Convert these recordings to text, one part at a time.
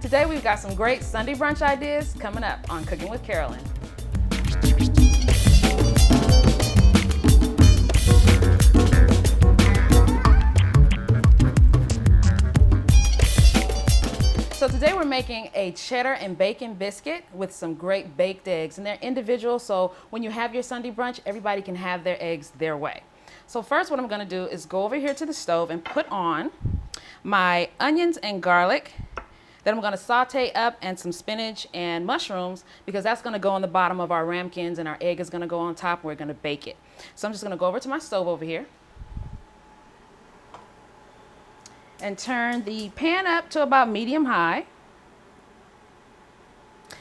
Today we've got some great Sunday brunch ideas coming up on Cooking with Carolyn. So today we're making a cheddar and bacon biscuit with some great baked eggs, and they're individual, so when you have your Sunday brunch, everybody can have their eggs their way. So first what I'm going to do is go over here to the stove and put on my onions and garlic. Then I'm going to saute up and some spinach and mushrooms, because that's going to go on the bottom of our ramekins and our egg is going to go on top and we're going to bake it. So I'm just going to go over to my stove over here and turn the pan up to about medium high.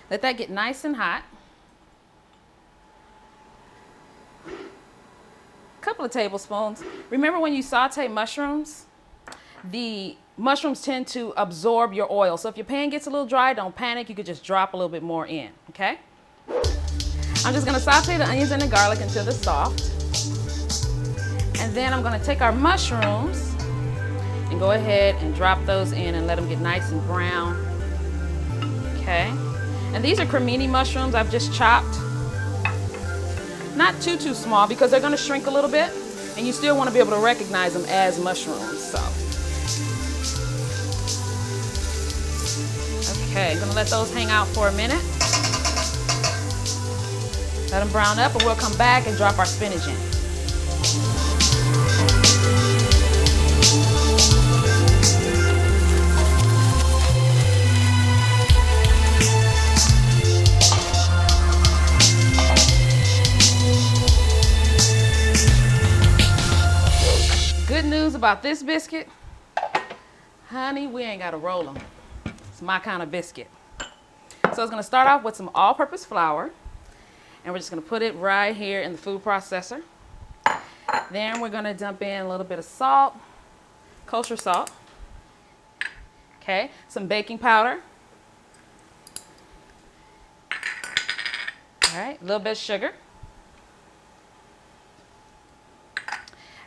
Let that get nice and hot. A couple of tablespoons. Remember, when you saute mushrooms, the mushrooms tend to absorb your oil. So if your pan gets a little dry, don't panic. You could just drop a little bit more in, okay? I'm just gonna saute the onions and the garlic until they're soft. And then I'm gonna take our mushrooms and go ahead and drop those in and let them get nice and brown. Okay, and these are cremini mushrooms I've just chopped. Not too small, because they're gonna shrink a little bit and you still wanna be able to recognize them as mushrooms, so. Okay, I'm gonna let those hang out for a minute. Let them brown up and we'll come back and drop our spinach in. Good news about this biscuit, honey, we ain't gotta roll them. It's my kind of biscuit. So it's gonna start off with some all-purpose flour, and we're just gonna put it right here in the food processor. Then we're gonna dump in a little bit of salt, kosher salt, okay, some baking powder, all right, a little bit of sugar.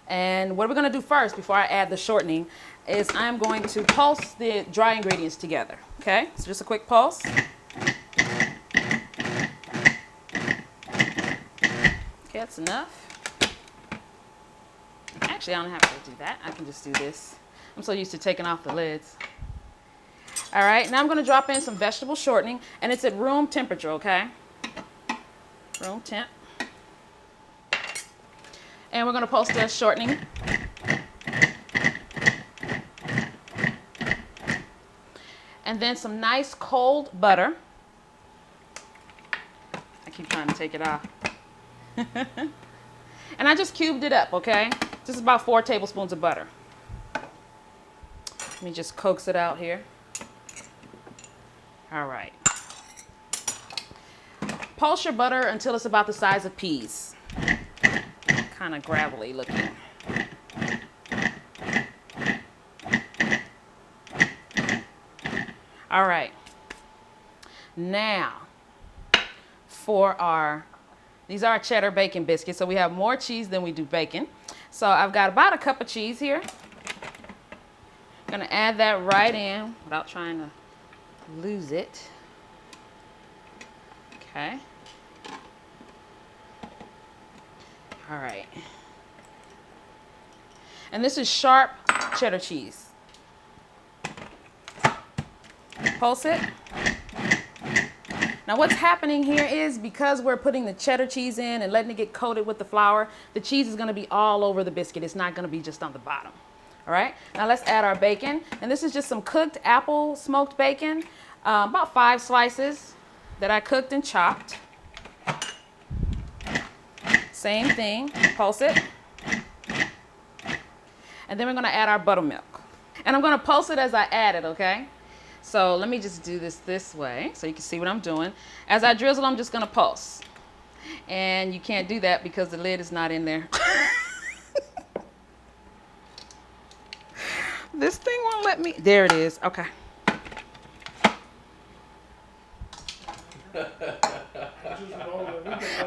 And what we're going to do first, before I add the shortening, is I'm going to pulse the dry ingredients together. Okay, so just a quick pulse. Okay, that's enough. Actually, I don't have to do that. I can just do this. I'm so used to taking off the lids. All right, now I'm going to drop in some vegetable shortening, and it's at room temperature, okay? Room temp. And we're going to pulse the shortening. And then some nice cold butter. I keep trying to take it off. And I just cubed it up, okay? Just about 4 tablespoons of butter. Let me just coax it out here. All right. Pulse your butter until it's about the size of peas. Kind of gravelly looking. All right. Now, for these are cheddar bacon biscuits, so we have more cheese than we do bacon. So I've got about a cup of cheese here. I'm gonna add that right in without trying to lose it. Okay. All right. And this is sharp cheddar cheese. Pulse it. Now what's happening here is, because we're putting the cheddar cheese in and letting it get coated with the flour, the cheese is going to be all over the biscuit. It's not going to be just on the bottom. All right. Now let's add our bacon. And this is just some cooked apple smoked bacon, about 5 slices that I cooked and chopped. Same thing, pulse it. And then we're gonna add our buttermilk. And I'm gonna pulse it as I add it, okay? So let me just do this way so you can see what I'm doing. As I drizzle, I'm just gonna pulse. And you can't do that because the lid is not in there. This thing won't let me, there it is, okay.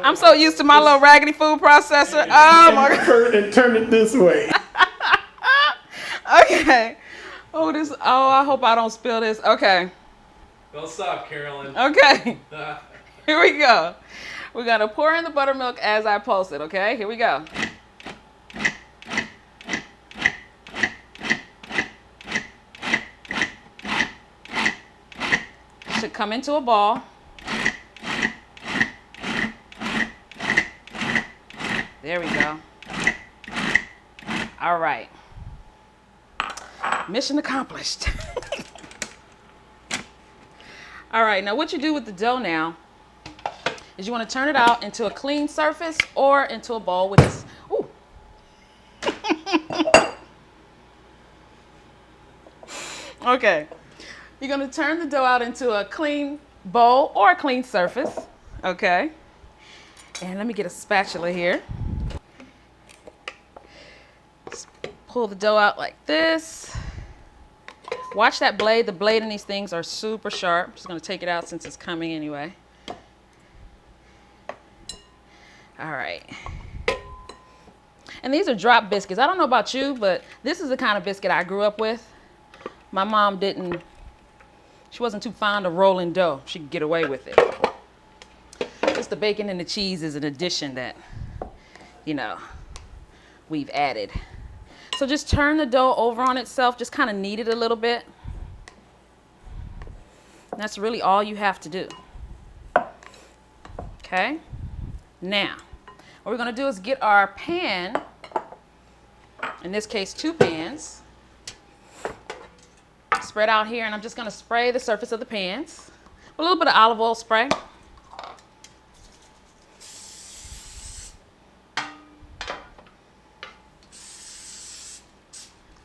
I'm so used to my little raggedy food processor. Oh my God. And turn it this way. Okay. Oh, I hope I don't spill this. Okay. Don't stop, Carolyn. Okay. Here we go. We're going to pour in the buttermilk as I pulse it, okay? Here we go. Should come into a ball. There we go. All right. Mission accomplished. All right, now what you do with the dough now is you want to turn it out into a clean surface or into a bowl with this. Ooh. Okay. You're going to turn the dough out into a clean bowl or a clean surface. Okay. And let me get a spatula here. Just pull the dough out like this. Watch that blade. The blade in these things are super sharp. I'm just going to take it out since it's coming anyway. All right. And these are drop biscuits. I don't know about you, but this is the kind of biscuit I grew up with. My mom she wasn't too fond of rolling dough. She could get away with it. Just the bacon and the cheese is an addition that, we've added. So just turn the dough over on itself. Just kind of knead it a little bit. And that's really all you have to do. Okay. Now, what we're going to do is get our pan, in this case 2 pans, spread out here, and I'm just going to spray the surface of the pans with a little bit of olive oil spray.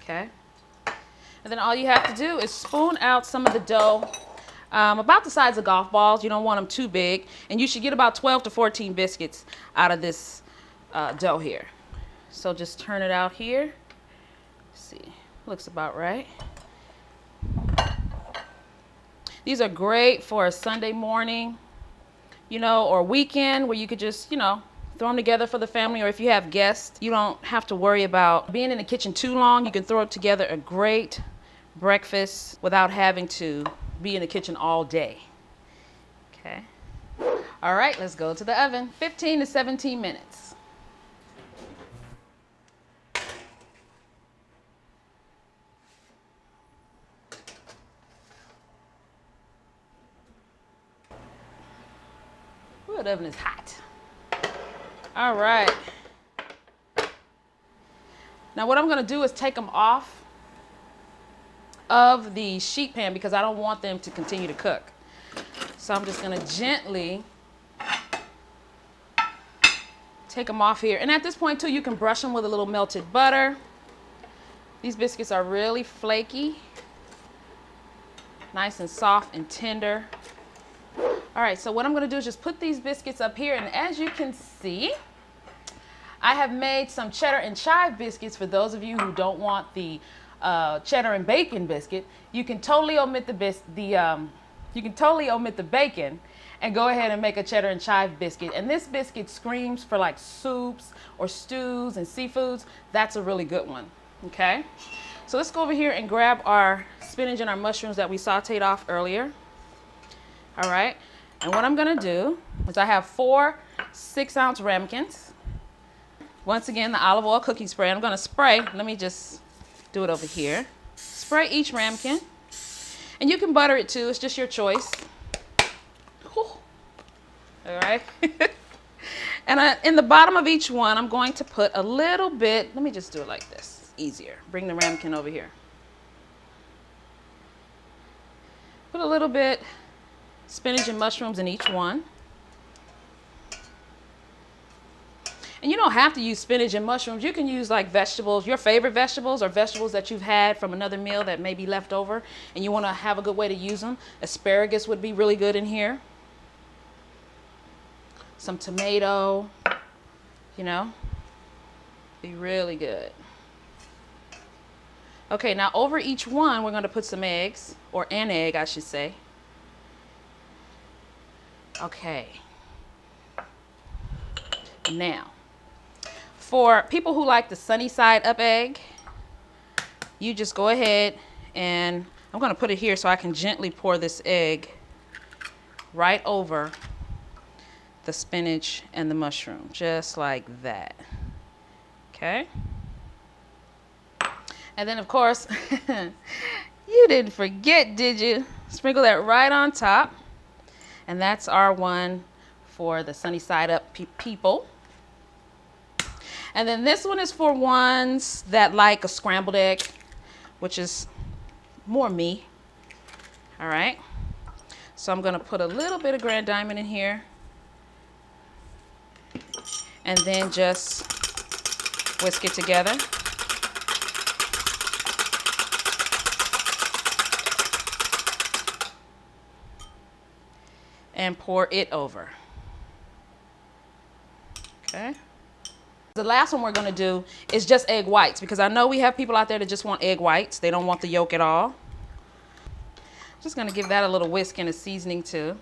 Okay. And then all you have to do is spoon out some of the dough, about the size of golf balls. You don't want them too big. And you should get about 12 to 14 biscuits out of this dough here. So just turn it out here. Let's see, looks about right. These are great for a Sunday morning, or weekend where you could just, throw them together for the family, or if you have guests, you don't have to worry about being in the kitchen too long. You can throw together a great breakfast without having to be in the kitchen all day. Okay. All right, let's go to the oven. 15 to 17 minutes. Ooh, the oven is hot. All right. Now what I'm going to do is take them off of the sheet pan because I don't want them to continue to cook. So I'm just going to gently take them off here. And at this point too, you can brush them with a little melted butter. These biscuits are really flaky, nice and soft and tender. All right, so what I'm going to do is just put these biscuits up here, and as you can see, I have made some cheddar and chive biscuits. For those of you who don't want the cheddar and bacon biscuit, you can totally omit the bacon and go ahead and make a cheddar and chive biscuit. And this biscuit screams for like soups or stews and seafoods. That's a really good one. Okay, so let's go over here and grab our spinach and our mushrooms that we sauteed off earlier. All right, and what I'm gonna do is I have 4 6-ounce ramekins. Once again, the olive oil cooking spray. I'm gonna spray, let me just do it over here. Spray each ramekin. And you can butter it too, it's just your choice. Whew. All right. And in the bottom of each one, I'm going to put a little bit, let me just do it like this, it's easier. Bring the ramekin over here. Put a little bit spinach and mushrooms in each one. And you don't have to use spinach and mushrooms. You can use like vegetables, your favorite vegetables, or vegetables that you've had from another meal that may be left over and you want to have a good way to use them. Asparagus would be really good in here. Some tomato, be really good. Okay, now over each one, we're going to put some eggs, or an egg, I should say. Okay. Now, for people who like the sunny side up egg, you just go ahead and I'm gonna put it here so I can gently pour this egg right over the spinach and the mushroom, just like that. Okay. And then of course, you didn't forget, did you? Sprinkle that right on top. And that's our one for the sunny side up people. And then this one is for ones that like a scrambled egg, which is more me. All right. So I'm gonna put a little bit of Grand Diamond in here. And then just whisk it together. And pour it over. Okay. The last one we're gonna do is just egg whites, because I know we have people out there that just want egg whites. They don't want the yolk at all. Just gonna give that a little whisk and a seasoning too.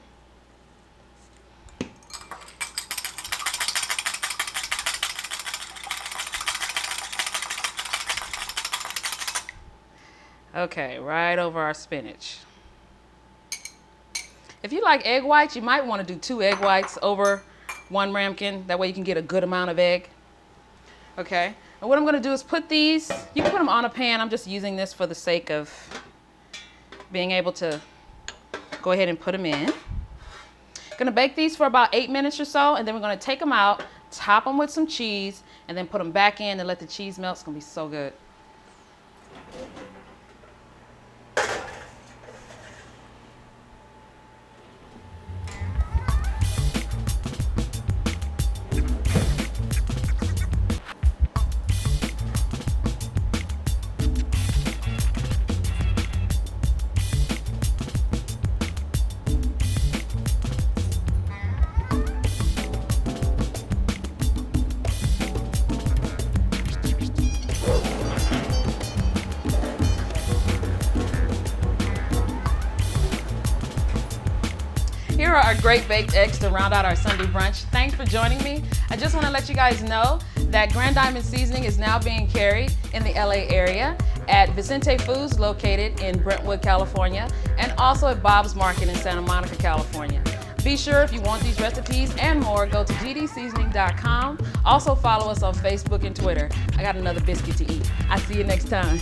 Okay, right over our spinach. If you like egg whites, you might want to do 2 egg whites over 1 ramekin. That way you can get a good amount of egg. Okay, and what I'm going to do is put these, you can put them on a pan. I'm just using this for the sake of being able to go ahead and put them in. Going to bake these for about 8 minutes or so, and then we're going to take them out, top them with some cheese, and then put them back in and let the cheese melt. It's going to be so good. Here are our great baked eggs to round out our Sunday brunch. Thanks for joining me. I just want to let you guys know that Grand Diamond Seasoning is now being carried in the LA area at Vicente Foods located in Brentwood, California, and also at Bob's Market in Santa Monica, California. Be sure if you want these recipes and more, go to gdseasoning.com. Also follow us on Facebook and Twitter. I got another biscuit to eat. I'll see you next time.